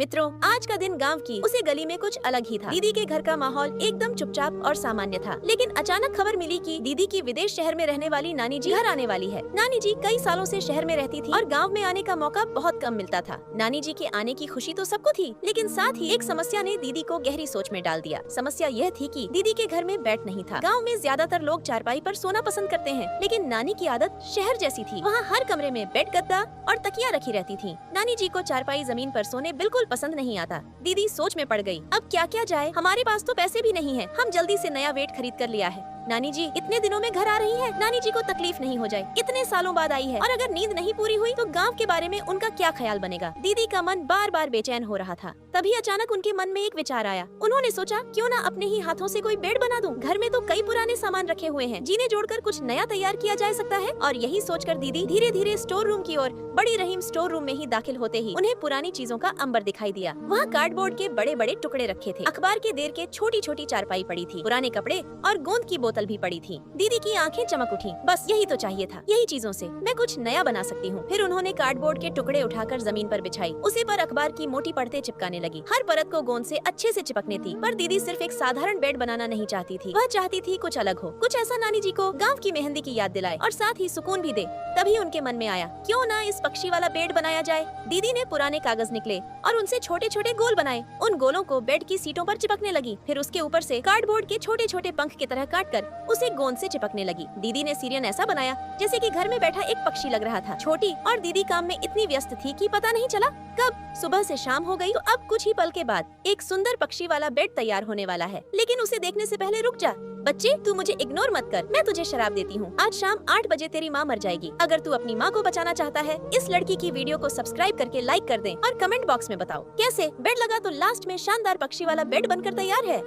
मित्रों, आज का दिन गांव की उसे गली में कुछ अलग ही था। दीदी के घर का माहौल एकदम चुपचाप और सामान्य था, लेकिन अचानक खबर मिली कि दीदी की विदेश शहर में रहने वाली नानी जी घर आने वाली है। नानी जी कई सालों से शहर में रहती थी और गांव में आने का मौका बहुत कम मिलता था। नानी जी के आने की खुशी तो सबको थी, लेकिन साथ ही एक समस्या ने दीदी को गहरी सोच में डाल दिया। समस्या यह थी कि दीदी के घर में बेड नहीं था। गाँव में ज्यादातर लोग चारपाई पर सोना पसंद करते हैं, लेकिन नानी की आदत शहर जैसी थी। वहाँ हर कमरे में बेड, गद्दा और तकिया रखी रहती थी। नानी जी को चारपाई जमीन पर सोने बिल्कुल पसंद नहीं आता। दीदी सोच में पड़ गई, अब क्या क्या जाए, हमारे पास तो पैसे भी नहीं है। हम जल्दी से नया बेड खरीद कर लिया है। नानी जी इतने दिनों में घर आ रही है, नानी जी को तकलीफ नहीं हो जाए, इतने सालों बाद आई है और अगर नींद नहीं पूरी हुई तो गांव के बारे में उनका क्या ख्याल बनेगा। दीदी का मन बार बार बेचैन हो रहा था। तभी अचानक उनके मन में एक विचार आया। उन्होंने सोचा, क्यों ना अपने ही हाथों से कोई बेड बना दूं। घर में तो कई पुराने सामान रखे हुए हैं, जिन्हें जोड़कर कुछ नया तैयार किया जा सकता है। और यही सोचकर दीदी धीरे धीरे स्टोर रूम की ओर बड़ी रहीम स्टोर रूम में ही दाखिल होते ही उन्हें पुरानी चीजों का अंबर दिखाई दिया। वहाँ कार्डबोर्ड के बड़े बड़े टुकड़े रखे थे, अखबार के देर के छोटी छोटी चारपाई पड़ी थी, पुराने कपड़े और गोंद की बोतल भी पड़ी थी। दीदी की आंखें चमक उठी, बस यही तो चाहिए था। यही चीजों से मैं कुछ नया बना सकती हूँ। फिर उन्होंने कार्डबोर्ड के टुकड़े उठाकर जमीन पर बिछाई, उसी पर अखबार की मोटी परतें चिपकाने लगी। हर परत को गोंद से अच्छे से चिपकने थी। पर दीदी सिर्फ एक साधारण बेड बनाना नहीं चाहती थी, वह चाहती थी कुछ अलग हो, कुछ ऐसा नानी जी को गाँव की मेहंदी की याद दिलाए और साथ ही सुकून भी दे। तभी उनके मन में आया, क्यों ना इस पक्षी वाला बेड बनाया जाए। दीदी ने पुराने कागज निकले और उनसे छोटे छोटे गोल बनाए। उन गोलों को बेड की सीटों पर चिपकने लगी। फिर उसके ऊपर से कार्डबोर्ड के छोटे छोटे पंख की तरह काटकर उसे गोंद से चिपकने लगी। दीदी ने सीरियन ऐसा बनाया जैसे कि घर में बैठा एक पक्षी लग रहा था। छोटी और दीदी काम में इतनी व्यस्त थी कि पता नहीं चला कब सुबह से शाम हो गई। तो अब कुछ ही पल के बाद एक सुंदर पक्षी वाला बेड तैयार होने वाला है। लेकिन उसे देखने से पहले रुक जा बच्चे, तू मुझे इग्नोर मत कर, मैं तुझे शराब देती हूँ। आज शाम 8 बजे तेरी माँ मर जाएगी। अगर तू अपनी माँ को बचाना चाहता है, इस लड़की की वीडियो को सब्सक्राइब करके लाइक कर दे और कमेंट बॉक्स में बताओ कैसे। बेड लगा तो लास्ट में शानदार पक्षी वाला बेड बनकर तैयार है।